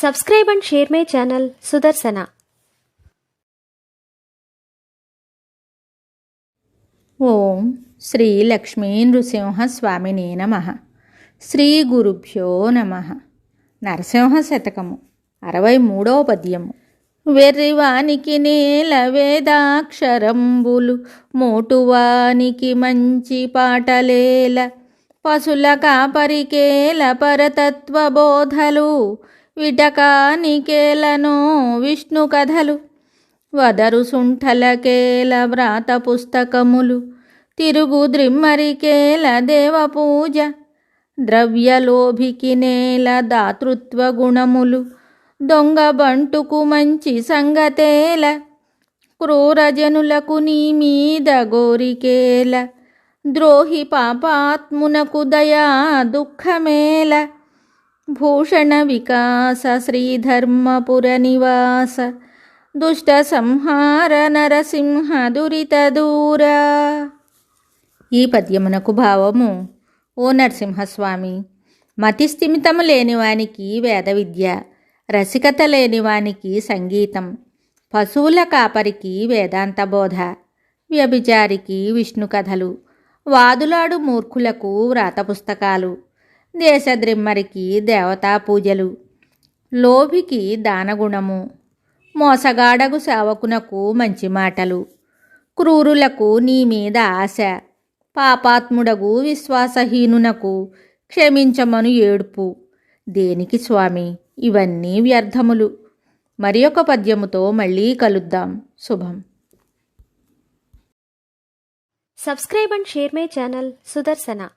Subscribe and share my channel Sudarsana. ఓం శ్రీ లక్ష్మీ నృసింహ స్వామినే నమః. శ్రీ గురుభ్యో నమః. నరసింహ శతకము 63వ పద్యము. వెర్రివానికి నేల వేదాక్షరంబులు, మోటువానికి మంచి పాటలేల, పశుల కాపరికేల పరతత్వ బోధలు, విటకానికేలను విష్ణు కథలు, వదరు సుంఠలకేల వ్రాత పుస్తకములు, తిరుగు ద్రిమ్మరికేల దేవపూజ, ద్రవ్యలోభికి నేల దాతృత్వ గుణములు, దొంగ బంటుకు మంచి సంగతేల, క్రూరజనులకు నీ మీద గోరికేల, ద్రోహి పాపాత్మునకు దయా దుఃఖమేల, భూషణ వికాస శ్రీధర్మపుర నివాస, దుష్ట సంహార నరసింహ దురిత దూర. ఈ పద్యమునకు భావము: ఓ నరసింహస్వామి, మతిస్థిమితము లేనివానికి వేద విద్య, రసికత లేనివానికి సంగీతం, పశువుల కాపరికి వేదాంత బోధ, వ్యభిచారికి విష్ణు కథలు, వాదులాడు మూర్ఖులకు వ్రాత పుస్తకాలు, దేశద్రిమ్మరికి దేవతా పూజలు, లోభికి దానగుణము, మోసగాడగు సేవకునకు మంచి మాటలు, క్రూరులకు నీ మీద ఆశ, పాపాత్ముడగు విశ్వాసహీనునకు క్షమించమను ఏడుపు. దేనికి స్వామి, ఇవన్నీ వ్యర్థములు. మరి ఒక పద్యముతో మళ్ళీ కలుద్దాం. శుభం. Subscribe and share my channel Sudarsana.